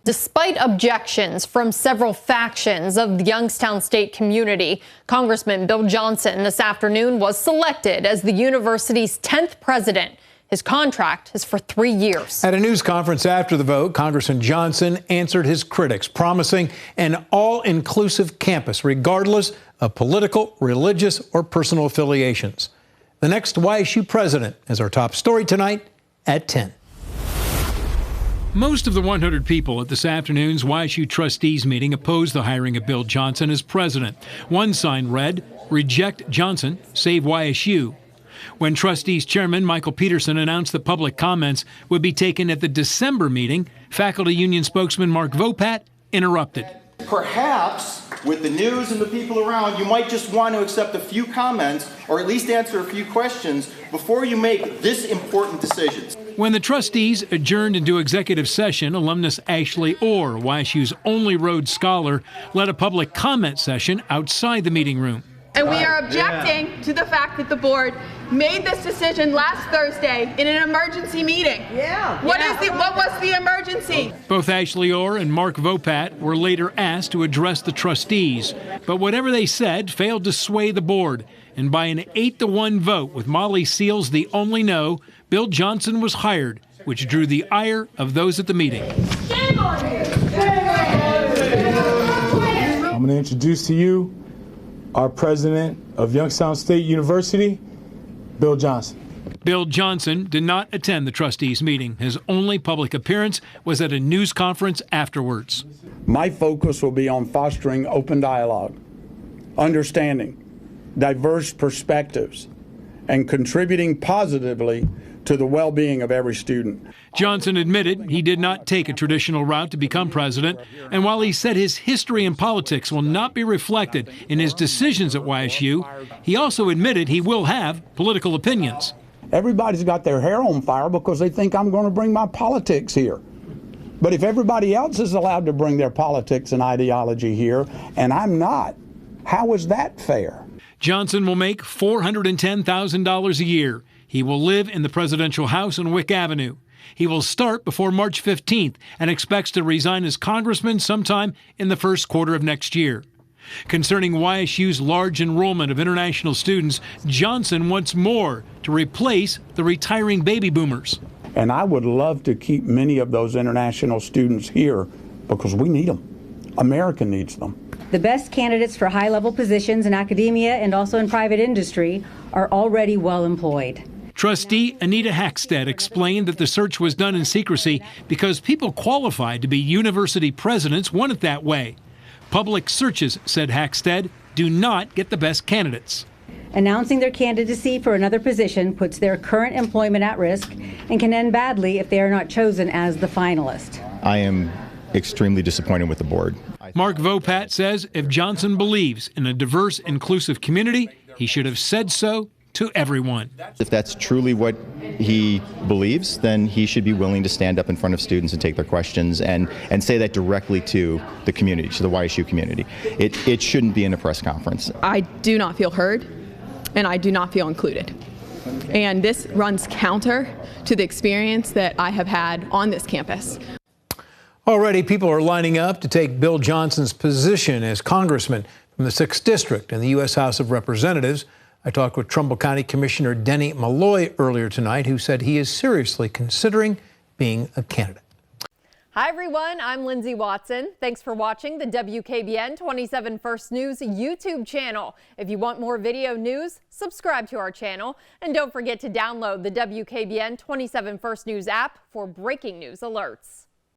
Despite objections from several factions of the Youngstown state community, Congressman Bill Johnson this afternoon was selected as the university's 10th president. His contract is for 3 years. At a news conference after the vote, Congressman Johnson answered his critics, promising an all-inclusive campus, regardless of political, religious, or personal affiliations. The next YSU president is our top story tonight at 10. Most of the 100 people at this afternoon's YSU trustees meeting opposed the hiring of Bill Johnson as president. One sign read, "Reject Johnson, save YSU." When trustees chairman Michael Peterson announced that public comments would be taken at the December meeting, faculty union spokesman Mark Vopat interrupted. Perhaps with the news and the people around, you might just want to accept a few comments or at least answer a few questions before you make this important decisions. When the trustees adjourned into executive session, alumnus Ashley Orr, YSU's only Rhodes Scholar, led a public comment session outside the meeting room. And we are objecting to the fact that the board made this decision last Thursday in an emergency meeting. What was the emergency? Both Ashley Orr and Mark Vopat were later asked to address the trustees, but whatever they said failed to sway the board. And by an 8-1 vote, with Molly Seals the only no, Bill Johnson was hired, which drew the ire of those at the meeting. I'm going to introduce to you our president of Youngstown State University, Bill Johnson. Bill Johnson did not attend the trustees meeting. His only public appearance was at a news conference afterwards. My focus will be on fostering open dialogue, understanding diverse perspectives, and contributing positively to the well-being of every student. Johnson admitted he did not take a traditional route to become president, and while he said his history in politics will not be reflected in his decisions at YSU, he also admitted he will have political opinions. Everybody's got their hair on fire because they think I'm going to bring my politics here. But if everybody else is allowed to bring their politics and ideology here, and I'm not, how is that fair? Johnson will make $410,000 a year. He will live in the presidential house on Wick Avenue. He will start before March 15th and expects to resign as congressman sometime in the first quarter of next year. Concerning YSU's large enrollment of international students, Johnson wants more to replace the retiring baby boomers. And I would love to keep many of those international students here because we need them. America needs them. The best candidates for high-level positions in academia and also in private industry are already well employed. Trustee Anita Hackstead explained that the search was done in secrecy because people qualified to be university presidents want it that way. Public searches, said Hackstead, do not get the best candidates. Announcing their candidacy for another position puts their current employment at risk and can end badly if they are not chosen as the finalist. I am extremely disappointed with the board. Mark Vopat says if Johnson believes in a diverse, inclusive community, he should have said so to everyone. If that's truly what he believes, then he should be willing to stand up in front of students and take their questions and say that directly to the community, to the YSU community. It shouldn't be in a press conference. I do not feel heard, and I do not feel included. And this runs counter to the experience that I have had on this campus. Already, people are lining up to take Bill Johnson's position as congressman from the 6th District in the U.S. House of Representatives. I talked with Trumbull County Commissioner Denny Malloy earlier tonight, who said he is seriously considering being a candidate. Hi, everyone. I'm Lindsay Watson. Thanks for watching the WKBN 27 First News YouTube channel. If you want more video news, subscribe to our channel. And don't forget to download the WKBN 27 First News app for breaking news alerts.